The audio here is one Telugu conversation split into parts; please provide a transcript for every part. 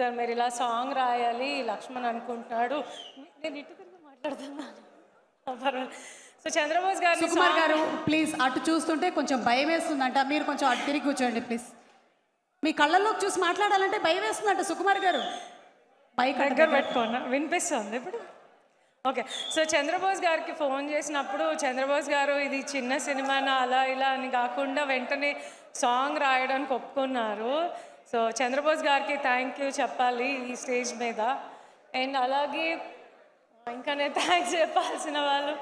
సార్ మీరు ఇలా సాంగ్ రాయాలి లక్ష్మణ్ అనుకుంటున్నాడు. నేను ఇటు తిరిగి మాట్లాడుతున్నాను. సో చంద్రబోస్ గారు, సుకుమార్ గారు ప్లీజ్ అటు చూస్తుంటే కొంచెం భయం వేస్తుందంట, మీరు కొంచెం అటు తిరిగి కూర్చోండి ప్లీజ్. మీ కళ్ళల్లోకి చూసి మాట్లాడాలంటే భయం వేస్తుందంట సుకుమార్ గారు. బైక్ దగ్గర పెట్టుకోండి, వినిపిస్తుంది ఇప్పుడు. ఓకే, సో చంద్రబోస్ గారికి ఫోన్ చేసినప్పుడు చంద్రబోస్ గారు ఇది చిన్న సినిమానా అలా ఇలా అని కాకుండా వెంటనే సాంగ్ రాయడానికి ఒప్పుకున్నారు. సో చంద్రబోస్ గారికి థ్యాంక్ యూ చెప్పాలి ఈ స్టేజ్ మీద. అండ్ అలాగే ఇంకా నేను థ్యాంక్స్ చెప్పాల్సిన వాళ్ళు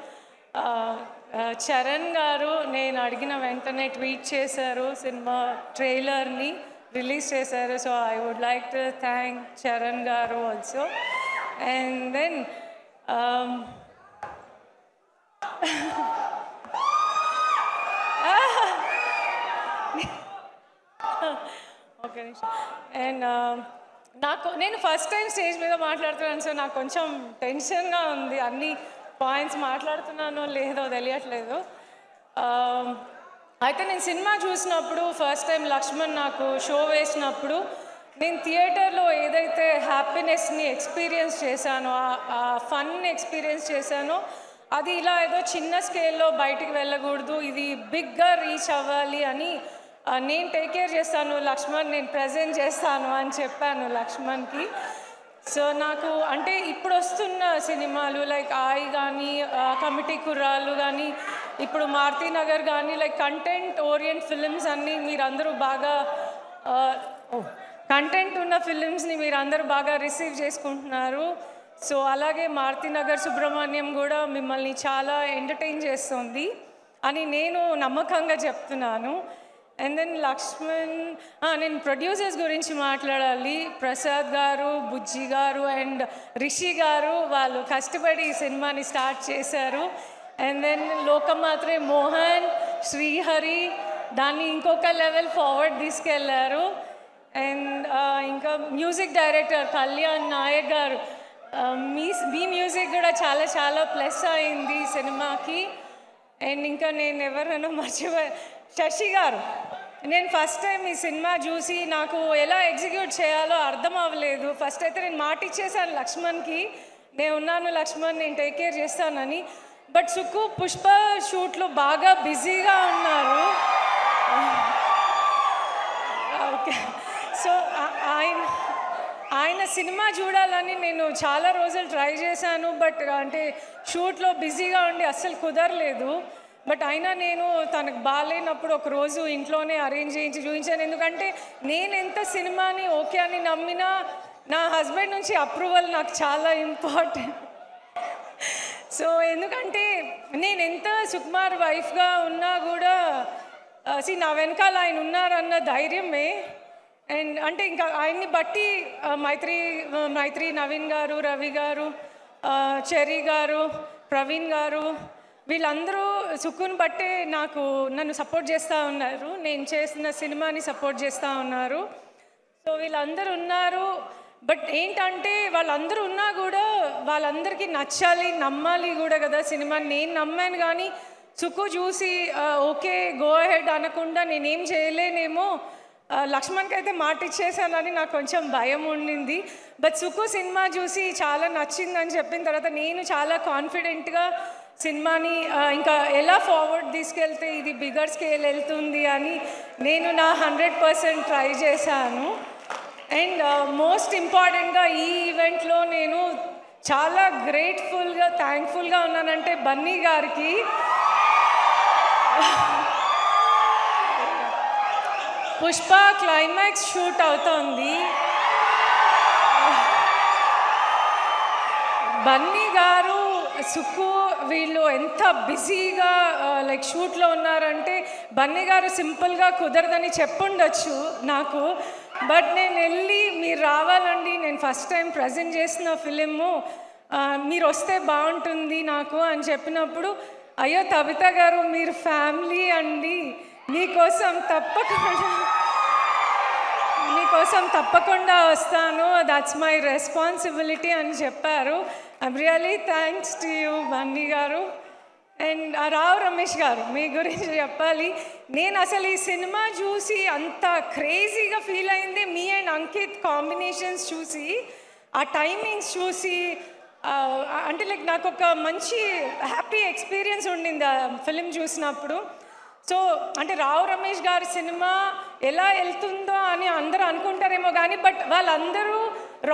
చరణ్ గారు. నేను అడిగిన వెంటనే ట్వీట్ చేశారు, సినిమా ట్రైలర్ని రిలీజ్ చేశారు. So I would like to thank Charan garu also. And then okay నిమిషం. అండ్ నేను ఫస్ట్ టైం స్టేజ్ మీద మాట్లాడుతున్నాను, సో నాకు కొంచెం టెన్షన్గా ఉంది. అన్ని పాయింట్స్ మాట్లాడుతున్నానో లేదో తెలియట్లేదు. అయితే నేను సినిమా చూసినప్పుడు ఫస్ట్ టైం లక్ష్మణ్ నాకు షో వేసినప్పుడు నేను థియేటర్లో ఏదైతే హ్యాపీనెస్ని ఎక్స్పీరియన్స్ చేశానో, ఆ ఫన్ ఎక్స్పీరియన్స్ చేశానో, అది ఇలా ఏదో చిన్న స్కేల్లో బయటికి వెళ్ళకూడదు, ఇది బిగ్గా రీచ్ అవ్వాలి అని నేను టేక్ కేర్ చేస్తాను లక్ష్మణ్, నేను ప్రజెంట్ చేస్తాను అని చెప్పాను లక్ష్మణ్కి. సో నాకు అంటే ఇప్పుడు వస్తున్న సినిమాలు లైక్ ఆయి కానీ, కమిటీ కుర్రాళ్ళు కానీ, ఇప్పుడు మారుతినగర్ కానీ, లైక్ కంటెంట్ ఓరియంట్ ఫిలిమ్స్ అన్నీ మీరందరూ బాగా కంటెంట్ ఉన్న ఫిలిమ్స్ని మీరందరూ బాగా రిసీవ్ చేసుకుంటున్నారు. సో అలాగే మారుతినగర్ సుబ్రహ్మణ్యం కూడా మిమ్మల్ని చాలా ఎంటర్టైన్ చేస్తుంది అని నేను నమ్మకంగా చెప్తున్నాను. అండ్ దెన్ లక్ష్మణ్, నేను ప్రొడ్యూసర్స్ గురించి మాట్లాడాలి. ప్రసాద్ గారు, బుజ్జి గారు అండ్ రిషి గారు వాళ్ళు కష్టపడి ఈ సినిమాని స్టార్ట్ చేశారు. అండ్ దెన్ లోకమాత్రే మోహన్, శ్రీహరి దాన్ని ఇంకొక లెవెల్ ఫార్వర్డ్ తీసుకెళ్లారు. అండ్ ఇంకా మ్యూజిక్ డైరెక్టర్ కళ్యాణ్ నాయక్ గారు, మీ మ్యూజిక్ కూడా చాలా చాలా ప్లస్ అయింది సినిమాకి. అండ్ ఇంకా నేను ఎవరైనా మర్చిపోయా, శశి గారు. నేను ఫస్ట్ టైం ఈ సినిమా చూసి నాకు ఎలా ఎగ్జిక్యూట్ చేయాలో అర్థం అవ్వలేదు. ఫస్ట్ అయితే నేను మాట ఇచ్చేసాను లక్ష్మణ్కి, నేను ఉన్నాను లక్ష్మణ్, నేను టేక్ కేర్ చేస్తానని. బట్ సుక్కు పుష్ప షూట్లో బాగా బిజీగా ఉన్నారు. ఓకే, సో ఆయన సినిమా చూడాలని నేను చాలా రోజులు ట్రై చేశాను. బట్ అంటే షూట్లో బిజీగా ఉండి అస్సలు కుదరలేదు. బట్ అయినా నేను తనకు బాగాలేనప్పుడు ఒకరోజు ఇంట్లోనే అరేంజ్ చేయించి చూపించాను. ఎందుకంటే నేను ఎంత సినిమాని ఓకే అని నమ్మినా నా హస్బెండ్ నుంచి అప్రూవల్ నాకు చాలా ఇంపార్టెంట్. సో ఎందుకంటే నేను ఎంత సుకుమార్ వైఫ్గా ఉన్నా కూడా నా వెనకాల ఆయన ఉన్నారన్న ధైర్యమే. అండ్ అంటే ఇంకా ఆయన్ని బట్టి మైత్రి నవీన్ గారు, రవి గారు, చెర్రీ గారు, ప్రవీణ్ గారు వీళ్ళందరూ సుక్కుని బట్టే నన్ను సపోర్ట్ చేస్తూ ఉన్నారు, నేను చేసిన సినిమాని సపోర్ట్ చేస్తూ ఉన్నారు. సో వీళ్ళందరూ ఉన్నారు. బట్ ఏంటంటే వాళ్ళందరూ ఉన్నా కూడా వాళ్ళందరికీ నచ్చాలి, నమ్మాలి కూడా కదా సినిమా. నేను నమ్మాను కానీ సుక్కు చూసి ఓకే గో అహెడ్ అనకుండా నేనేం చేయలేనేమో, లక్ష్మణ్కి అయితే మాట ఇచ్చేసానని నాకు కొంచెం భయం ఉండింది. బట్ సుక్కు సినిమా చూసి చాలా నచ్చిందని చెప్పిన తర్వాత నేను చాలా కాన్ఫిడెంట్గా సినిమాని ఇంకా ఎలా ఫార్వర్డ్ తీసుకెళ్తే ఇది బిగ్గర్ స్కేల్ వెళ్తుంది అని నేను నా 100% ట్రై చేశాను. అండ్ మోస్ట్ ఇంపార్టెంట్గా ఈ ఈవెంట్లో నేను చాలా గ్రేట్ఫుల్గా థ్యాంక్ఫుల్గా ఉన్నానంటే బన్నీ గారికి. పుష్ప క్లైమాక్స్ షూట్ అవుతోంది, బన్నీ గారు సుక్కు వీళ్ళు ఎంత బిజీగా లైక్ షూట్లో ఉన్నారంటే బన్నీ గారు సింపుల్గా కుదరదని చెప్పుండొచ్చు నాకు. బట్ నేను వెళ్ళి మీరు రావాలండి, నేను ఫస్ట్ టైం ప్రజెంట్ చేసిన ఫిలిము, మీరు వస్తే బాగుంటుంది నాకు అని చెప్పినప్పుడు, అయ్యో తబిత గారు మీరు ఫ్యామిలీ అండి, మీకోసం తప్పకుండా వస్తాను, దట్స్ మై రెస్పాన్సిబిలిటీ అని చెప్పారు. I'm really thanks to you Bunny గారు. అండ్ రావు రమేష్ గారు మీ గురించి చెప్పాలి. నేను అసలు ఈ సినిమా చూసి అంత క్రేజీగా ఫీల్ అయింది మీ అండ్ అంకిత్ కాంబినేషన్స్ చూసి, ఆ టైమింగ్స్ చూసి. అంటే లైక్ నాకు ఒక మంచి హ్యాపీ ఎక్స్పీరియన్స్ ఉండింది ఆ ఫిలిం చూసినప్పుడు. సో అంటే రావు రమేష్ గారి సినిమా ఎలా వెళ్తుందో అని అందరూ అనుకుంటారేమో కానీ, బట్ వాళ్ళందరూ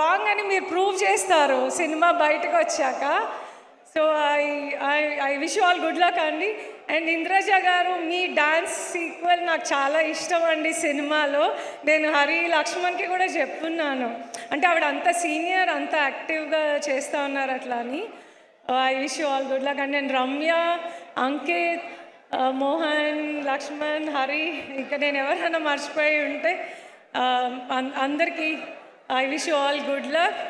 రాంగ్ అని మీరు ప్రూవ్ చేస్తారు సినిమా బయటకు వచ్చాక. So I wish you all good luck అండి. అండ్ ఇంద్రజ గారు మీ డాన్స్ సీక్వెల్ నాకు చాలా ఇష్టం అండి సినిమాలో. నేను హరి లక్ష్మణ్కి కూడా చెప్పున్నాను, అంటే ఆవిడ అంత సీనియర్ అంత యాక్టివ్గా చేస్తూ ఉన్నారు అట్లా అని. I wish you all good luck అండి. అండ్ రమ్య, అంకిత్, మోహన్, లక్ష్మణ్, హరి, ఇంకా నేను ఎవరైనా మర్చిపోయి ఉంటే అందరికీ I wish you all good luck.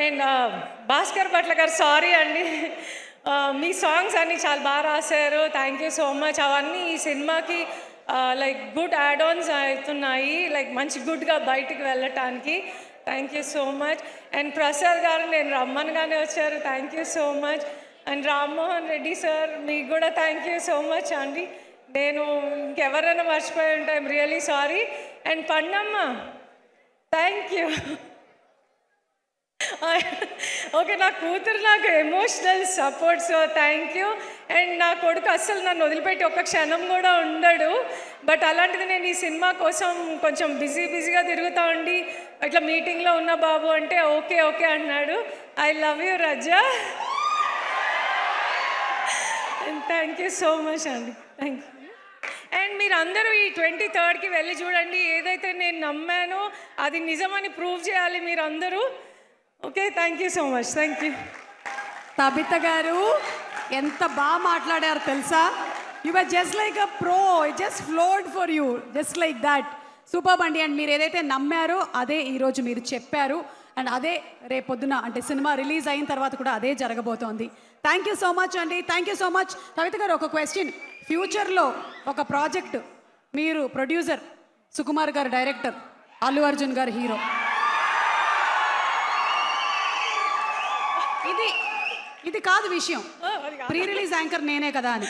And Bhaskar Bhatla గారు సారీ అండి, మీ సాంగ్స్ అన్నీ చాలా బాగా రాశారు, థ్యాంక్ యూ సో మచ్. అవన్నీ ఈ సినిమాకి లైక్ గుడ్ యాడ్ ఆన్స్ అవుతున్నాయి, లైక్ మంచి గుడ్గా బయటికి వెళ్ళటానికి. Thank you so much. And Prasad గారు నేను రమ్మనగానే వచ్చారు, thank you so much. And Rammohan Reddy sir మీకు కూడా థ్యాంక్ యూ సో మచ్ అండి. నేను ఇంకెవరైనా మర్చిపోయి ఉంటే I'm really sorry. And Pannamma thank you. Okay, నా కూతురు నాకు emotional support, so thank you. And నా కొడుకు అస్సలు నన్ను వదిలిపెట్టి ఒక్క క్షణం కూడా ఉండడు. బట్ అలాంటిది నేను ఈ సినిమా కోసం కొంచెం బిజీగా తిరుగుతూ ఉండి ఇట్లా మీటింగ్లో ఉన్న బాబు అంటే ఓకే ఓకే అన్నాడు. I love you Raja. Thank you so much అండి, థ్యాంక్ యూ. అండ్ మీరు అందరూ ఈ 23rd వెళ్ళి చూడండి. ఏదైతే నేను నమ్మానో అది నిజమని ప్రూవ్ చేయాలి మీరు అందరూ. Okay, thank you so much, thank you. Tabitha garu ఎంత బాగా మాట్లాడారు తెలుసా? You are just like a pro, it just flowed for you just like that. Super అండి. అండ్ మీరు ఏదైతే నమ్మారో అదే ఈరోజు మీరు చెప్పారు, అండ్ అదే రేపొద్దున అంటే సినిమా రిలీజ్ అయిన తర్వాత కూడా అదే జరగబోతోంది. థ్యాంక్ యూ సో మచ్ అండి, థ్యాంక్ యూ సో మచ్. కవిత గారు ఒక క్వశ్చన్, ఫ్యూచర్లో ఒక ప్రాజెక్ట్, మీరు ప్రొడ్యూసర్, సుకుమార్ గారు డైరెక్టర్, అల్లు అర్జున్ గారు హీరో, ఇది కాదు విషయం, ప్రీ రిలీజ్ యాంకర్ నేనే కదా అని.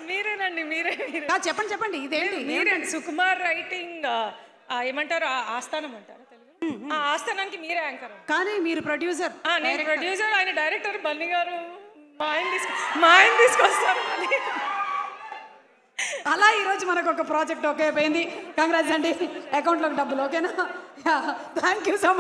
మీరేనండి, మీరే చెప్పండి చెప్పండి, ఇదేంటి? మీరేంటి సుకుమార్ రైటింగ్ ఏమంటారు, ఆస్థానం అంటారు తెలుగు, ఆస్థానానికి మీరే యాంకర్. కానీ మీరు ప్రొడ్యూసర్, నేను ప్రొడ్యూసర్, ఆయన డైరెక్టర్. బన్నీ గారు మా ఆయన తీసుకొస్తారు. అలా ఈరోజు మనకు ఒక ప్రాజెక్ట్ ఓకే అయిపోయింది. కంగ్రాట్స్ అండి, అకౌంట్లోకి డబ్బులు ఓకేనా? Thank you so much.